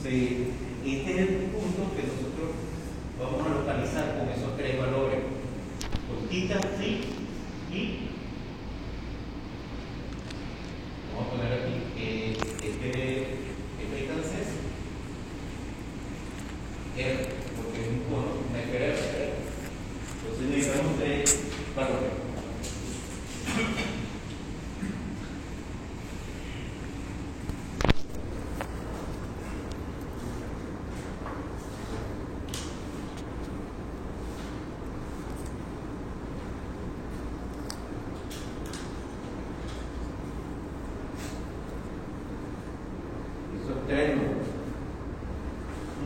Entonces, este es el punto que nosotros vamos a localizar con esos tres valores. Con θ, phi y vamos a poner aquí este distancia es R, porque es un cono, una esfera de R. Entonces necesitamos tres valores.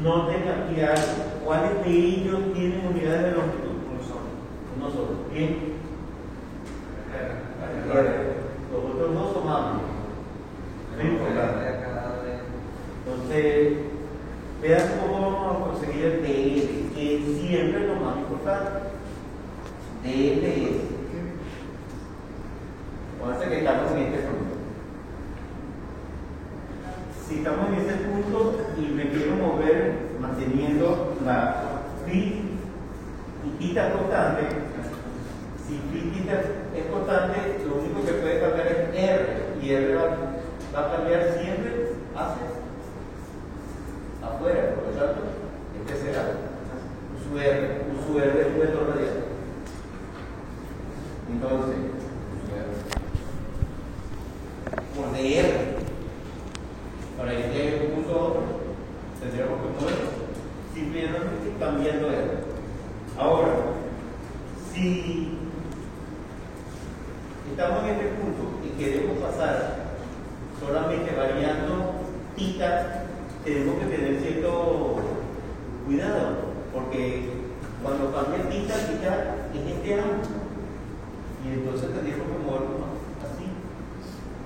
Noten aquí algo. ¿Cuáles de ellos tienen unidades de longitud? Uno solo. ¿Bien? Los otros dos son amplios. Entonces, vean cómo vamos a conseguir el DL, que es siempre lo más importante. DL es. Acuérdense que estamos en este punto. Si estamos en este punto y me quiero mover manteniendo la phi y θ constante, si phi y θ es constante, lo único que puede cambiar es R, y R va a cambiar siempre hacia afuera, por lo tanto, este será U R es un vector radial. Entonces, por dr para ir de un punto a otro, tendríamos que mover simplemente cambiando R. Ahora, si estamos en este punto y queremos pasar solamente variando θ, tenemos que tener cierto cuidado, porque cuando cambia θ es este ángulo, y entonces tendríamos que moverlo así,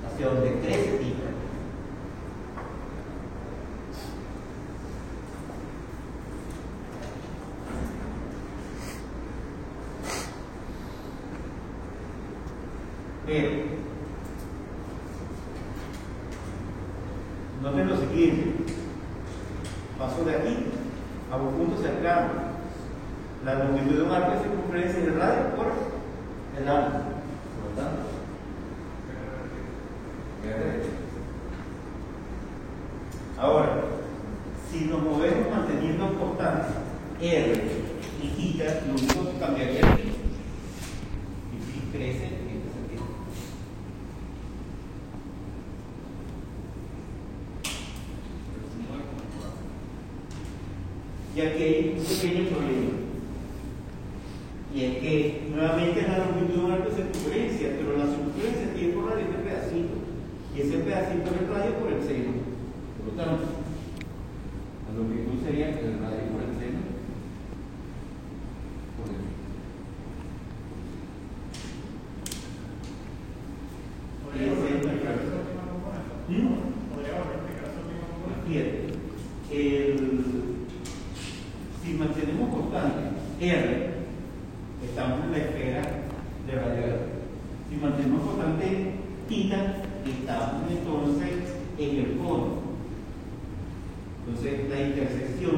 hacia donde crece θ. Pero, noten lo siguiente, paso de aquí a un punto cercano. La longitud de un arco de circunferencia es el radio por el ángulo. Por lo tanto, ahora, si nos movemos manteniendo constante R y θ, lo único que cambiaría es phi. Y phi crece en este sentido. Y aquí hay un pequeño problema, y es que nuevamente es la longitud de un arco de circunferencia, pero la circunferencia tiene por radio este pedacito, y ese pedacito es el radio por el seno. Por lo tanto, la longitud sería el radio por el seno por el. Si mantenemos constante R, estamos en la esfera de radio R. Si mantenemos constante θ, estamos entonces en el cono. Entonces, la intersección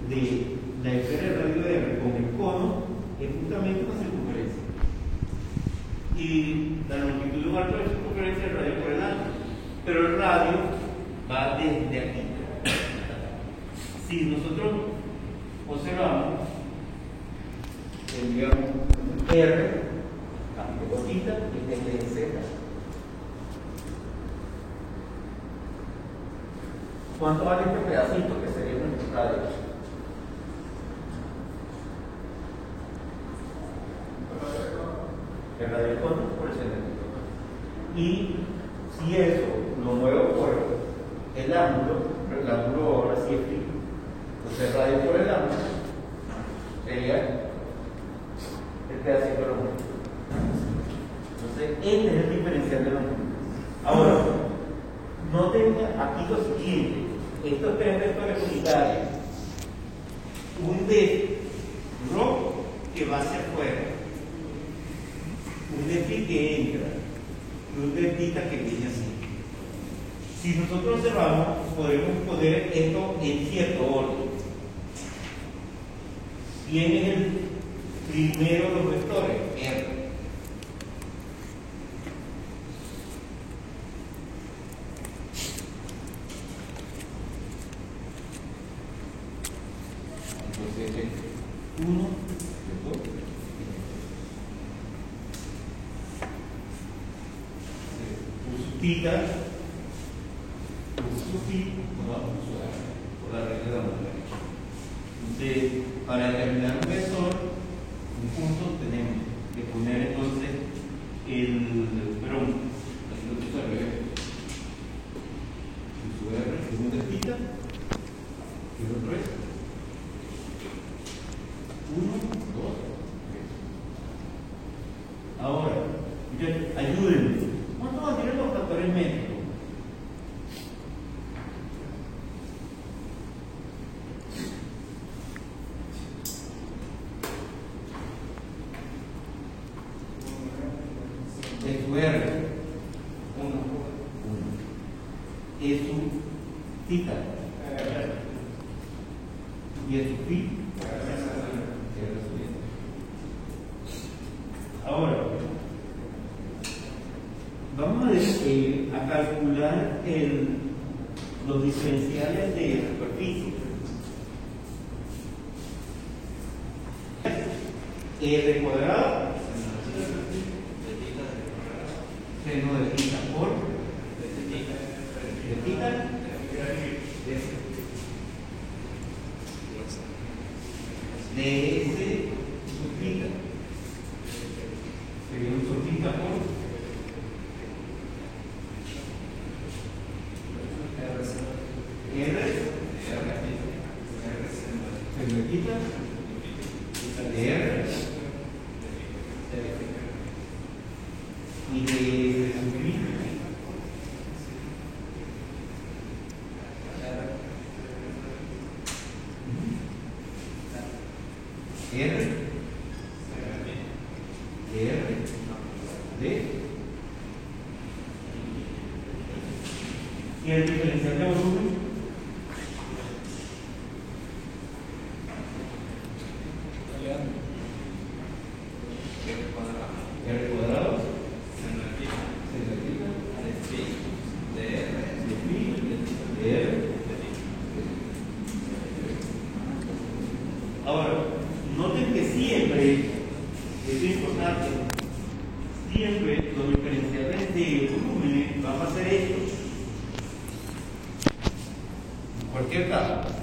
de la esfera de radio R con el cono es justamente una circunferencia. Y la longitud de un arco de circunferencia es el radio por el ángulo. Pero el radio va desde aquí. Si nosotros observamos, tendríamos R, cambio por θ, y desde Z. ¿Cuánto vale este pedacito que sería nuestro radio? El radio del cono por el centímetro. Y si eso lo muevo por el ángulo ahora sí es fijo. Entonces el radio por el ángulo sería el pedacito de longitud. Entonces este es el diferencial de longitud. Ahora, noten aquí lo siguiente: estos tres vectores unitarios, un de ρ que va hacia afuera, un de phi que entra y un de θ que viene así. Si nosotros observamos, podemos poner esto en cierto orden. ¿Quién es el primero de los vectores? R. Entonces es 1, 2, theta, por la regla de la moneda. Entonces, para determinar un vector, un punto, tenemos que poner entonces aquí lo puse al revés. Su R, que es un de theta, y el otro es 1, 2, 3. Ahora, ayúdenme. ¿Cuántos van a tener los factores métricos? Es su R. 1. Es su theta. Y es su phi. Ahora, vamos a calcular los diferenciales de superficie. R cuadrado seno de theta por de theta ds sub theta sería un sub theta por R seno de theta de R y de subir R D y el diferencial de volumen R cuadrado ahora, noten que siempre, es importante, siempre los diferenciales de volúmenes van a ser estos. En cualquier caso.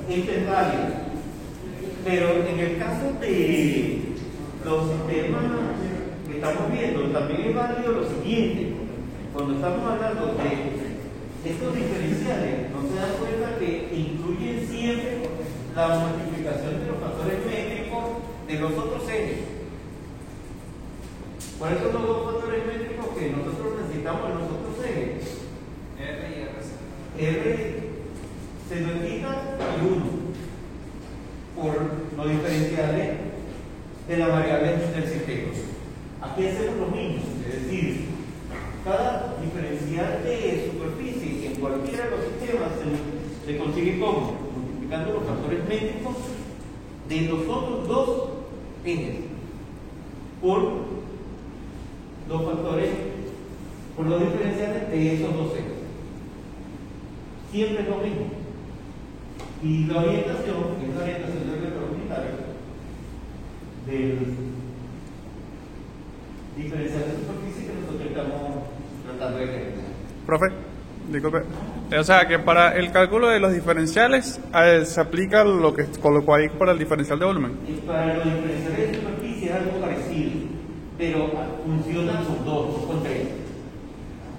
Este es válido, pero en el caso de los sistemas que estamos viendo, también es válido lo siguiente: cuando estamos hablando de estos diferenciales, no se dan cuenta que incluyen siempre la multiplicación de los factores métricos de los otros ejes. ¿Cuáles son los dos factores métricos que nosotros necesitamos en los otros ejes? R y R seno de theta y 1 por los diferenciales de las variables del sistema. Aquí hacemos lo mismo, es decir, cada diferencial de superficie en cualquiera de los sistemas se consigue como multiplicando los factores métricos de los otros dos ejes por los factores, por los diferenciales de esos dos ejes. Siempre es lo mismo. Y la orientación, que es la orientación del vector unitario diferencial de superficie que nosotros estamos tratando de calcular. Profe, disculpe. O sea, que para el cálculo de los diferenciales se aplica lo que colocó ahí para el diferencial de volumen. Y para los diferenciales de superficie es algo parecido, pero funcionan con dos, no con tres.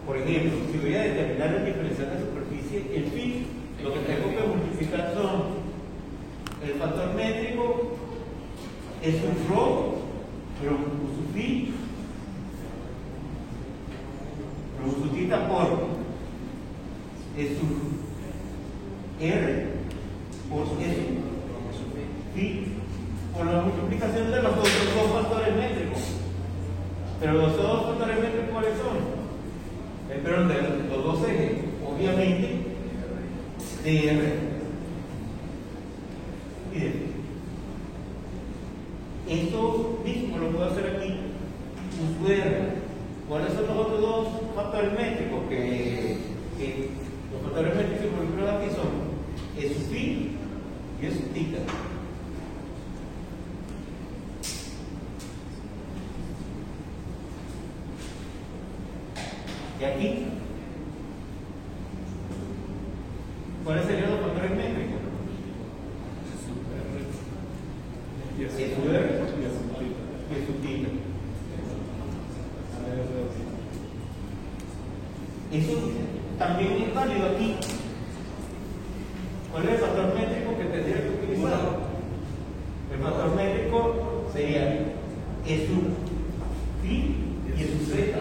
Por ejemplo, si voy a determinar el diferencial de superficie, el phi, lo que tengo que multiplicar son el factor métrico, es un rho, pero uso phi, pero uso tita por es un R por S phi por la multiplicación de los otros dos factores métricos. Pero los dos factores métricos, ¿cuáles son? Perdón, de los dos ejes, obviamente, de R y de phi. Esto mismo lo puedo hacer aquí, uso R. ¿Cuáles son los otros dos factores métricos que los factores métricos que involucran aquí son es su phi y es su tita? Y aquí, ¿cuáles serían los factores métricos? Es su R y es su tita. Eso también es válido aquí. ¿Cuál es el factor métrico que tendría que utilizar? El factor métrico sería es su phi y es su zeta.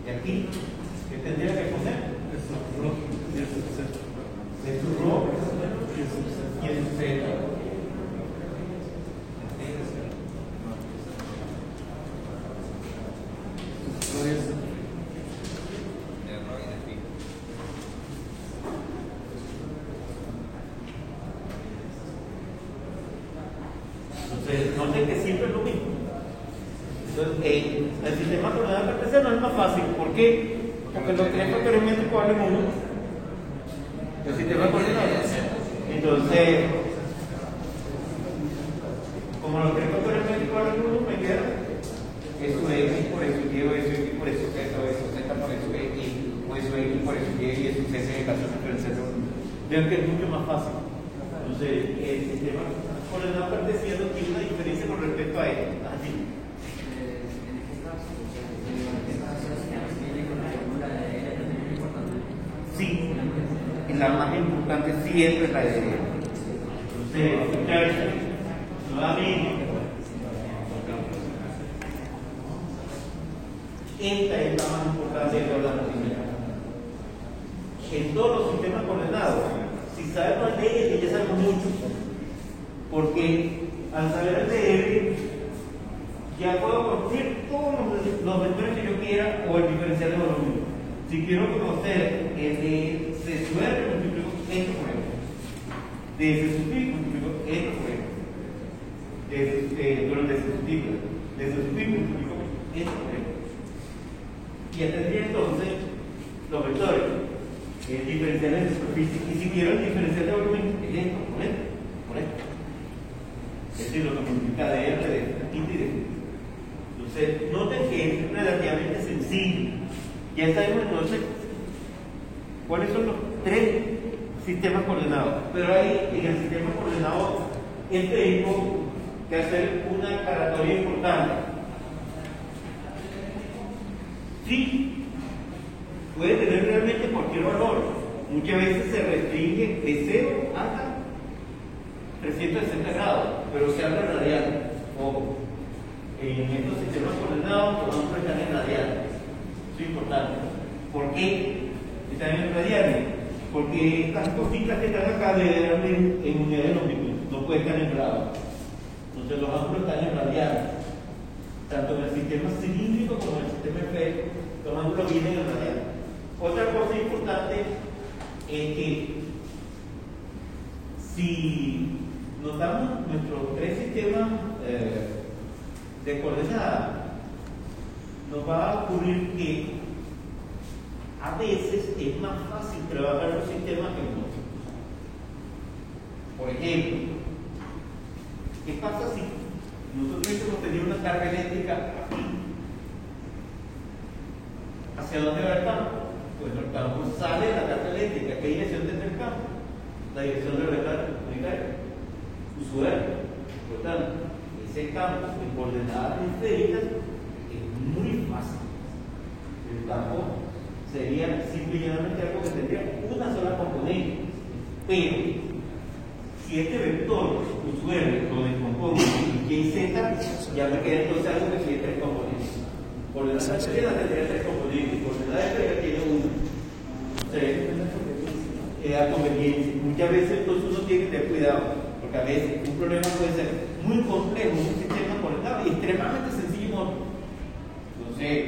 Y aquí, ¿qué tendría que poner? Es su rho y es su zeta. Entonces, noten que siempre es lo mismo. Entonces, el sistema coordenado cartesiano es más fácil. ¿Por qué? Porque los tres factores métricos valen uno. El sistema coordenado. Entonces, como los tres factores métricos valen uno, me queda eso x por eso y, o eso x por eso z, o eso z por eso x, o eso x por eso y, y eso z en el caso diferencial de uno. Vean que es mucho más fácil. Entonces, el sistema coordenado cartesiano tiene una diferencia con respecto a esto. Así. Sí, la más importante siempre es la de entonces, nuevamente, esta es la más importante de todas las primera. En todos los sistemas coordenados, si sabemos el DR, ya sabemos mucho, porque al saber el DR, ya puedo construir todos los vectores que yo quiera o el diferencial de volumen. Si quiero conocer el de C sub R, multiplico esto por esto. De C sub pi, multiplico esto por esto. De C sub pi, multiplico esto por esto. Y ya tendría entonces los vectores, el diferencial de superficie. Y si quiero el diferencial de volumen, es esto, por esto, por esto. Es decir, lo que multiplica de R, de aquí y de aquí. Entonces, noten que es relativamente sencillo. Ya sabemos entonces cuáles son los tres sistemas coordenados. Pero ahí, en el sistema coordenado, tengo que hacer una aclaratoria importante. Sí, puede tener realmente cualquier valor. Muchas veces se restringe de 0 hasta 360 grados, pero se habla radial. Ojo, en estos sistemas coordenados los ángulos están en radial. Eso es importante. ¿Por qué están en radiales? Porque estas cositas que están acá deben en unidad de longitud, no pueden estar en grados. Entonces los ángulos están en radiales. Tanto en el sistema cilíndrico como en el sistema esférico, los ángulos vienen en radiales. Otra cosa importante es que si notamos nuestros tres sistemas de coordenadas, nos va a ocurrir que a veces es más fácil trabajar los sistemas que en otros. Por ejemplo, ¿Qué pasa si nosotros hubiésemos tenido una carga eléctrica aquí? ¿Hacia dónde va el campo? Pues el campo sale de la carga eléctrica. ¿Qué dirección tendrá el campo? La dirección de la carga usuario. Por tanto, ese campo en coordenadas esféricas es muy fácil. El campo sería simplemente algo que tendría una sola componente. Pero, si este vector usuario lo descompongo en Y y Z, ya me queda entonces algo que tiene tres componentes. Coordenadas esféricas tendría tres componentes. Coordenadas esféricas tiene uno. Queda conveniente. Muchas veces entonces uno tiene que tener cuidado, porque a veces un problema puede ser muy complejo, un sistema coordenado y extremadamente sencillo en otro. Entonces,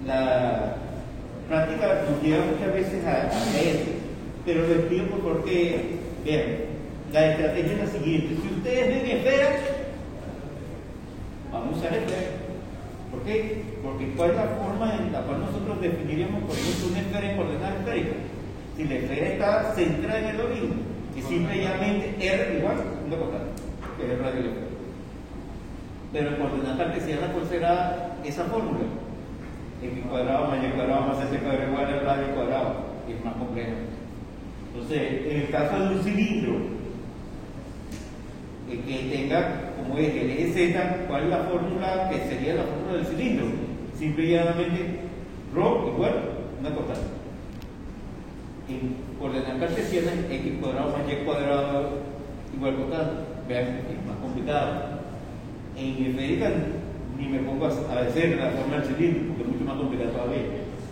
la práctica nos lleva muchas veces a eso, pero lo explico porque, vean, la estrategia es la siguiente: si ustedes ven esferas, vamos a usar esferas. ¿Por qué? Porque ¿cuál es la forma en la cual nosotros definiríamos, por ejemplo, una esfera en coordenadas esféricas? Si la esfera está centrada en el origen, y simplemente R igual una cosa, que es el radio de la esfera. Pero en coordenadas cartesianas, ¿cuál será esa fórmula? X cuadrado más Y cuadrado más S cuadrado igual al radio cuadrado, y es más complejo. Entonces, en el caso de un cilindro que tenga como eje el eje Z, ¿cuál es la fórmula que sería la fórmula del cilindro? Simple y llanamente ρ igual una constante. En coordenadas cartesianas, X cuadrado más Y cuadrado igual constante. Vean, es más complicado. En esférica ni me pongo a decir la forma del cilindro, porque es mucho más complicado todavía.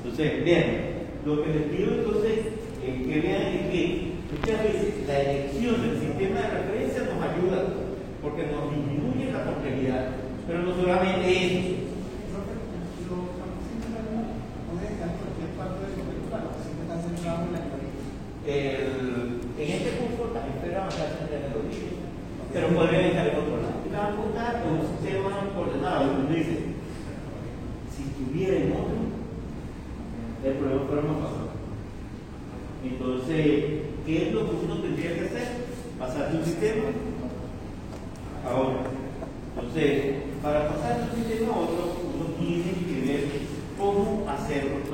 Entonces, vean, lo que les pido entonces que vean es que muchas veces la elección del sistema de referencia nos ayuda, porque nos disminuye la complejidad, pero no solamente eso. En este curso las esferas van a estar en el origen, pero podrían estar en otro lado. Van a apuntar con un sistema coordenado, donde dice, si estuviera en otro, el problema fuera más fácil. Entonces, ¿qué es lo que uno tendría que hacer? Pasar de un sistema a otro. Entonces, para pasar de un sistema a otro, uno tiene que ver cómo hacerlo.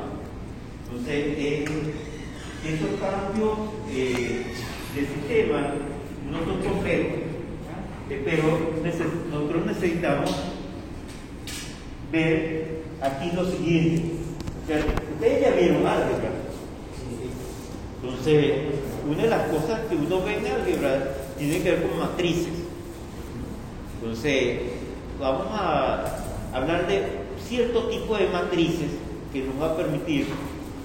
Entonces, esos cambios de sistema no son complejos, pero nosotros necesitamos ver aquí lo siguiente. O sea, ustedes ya vieron álgebra. Entonces, una de las cosas que uno ve en álgebra tiene que ver con matrices. Entonces, vamos a hablar de cierto tipo de matrices que nos va a permitir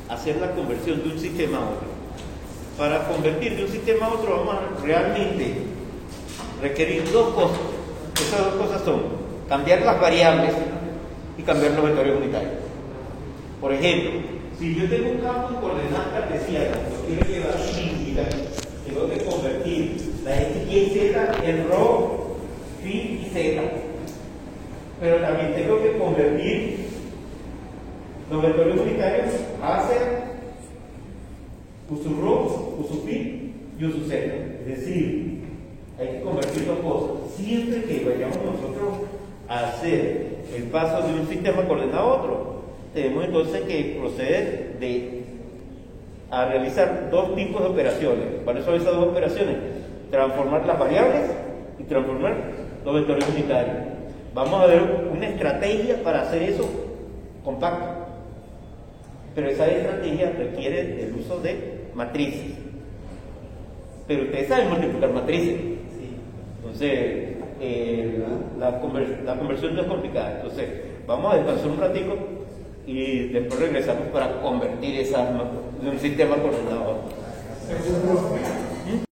hacer la conversión de un sistema a otro. Para convertir de un sistema a otro vamos a realmente requerir dos cosas. Esas dos cosas son cambiar las variables y cambiar los vectores unitarios. Por ejemplo, si yo tengo un campo en coordenadas cartesianas, lo quiero llevar a física, tengo que convertir la X, Y, Z en ρ, φ y Z. Pero también tengo que convertir los vectores unitarios hacia usu ρ, usu φ y usu Z. Es decir, hay que convertir dos cosas. Siempre que vayamos nosotros a hacer el paso de un sistema coordenado a otro, tenemos entonces que proceder a realizar dos tipos de operaciones. ¿Cuáles son esas dos operaciones? Transformar las variables y transformar los vectores unitarios. Vamos a ver una estrategia para hacer eso compacto. Pero esa estrategia requiere el uso de matrices. Pero ustedes saben multiplicar matrices. Entonces, la conversión no es complicada. Entonces, vamos a descansar un ratito y después regresamos para convertir esas de un sistema coordenado.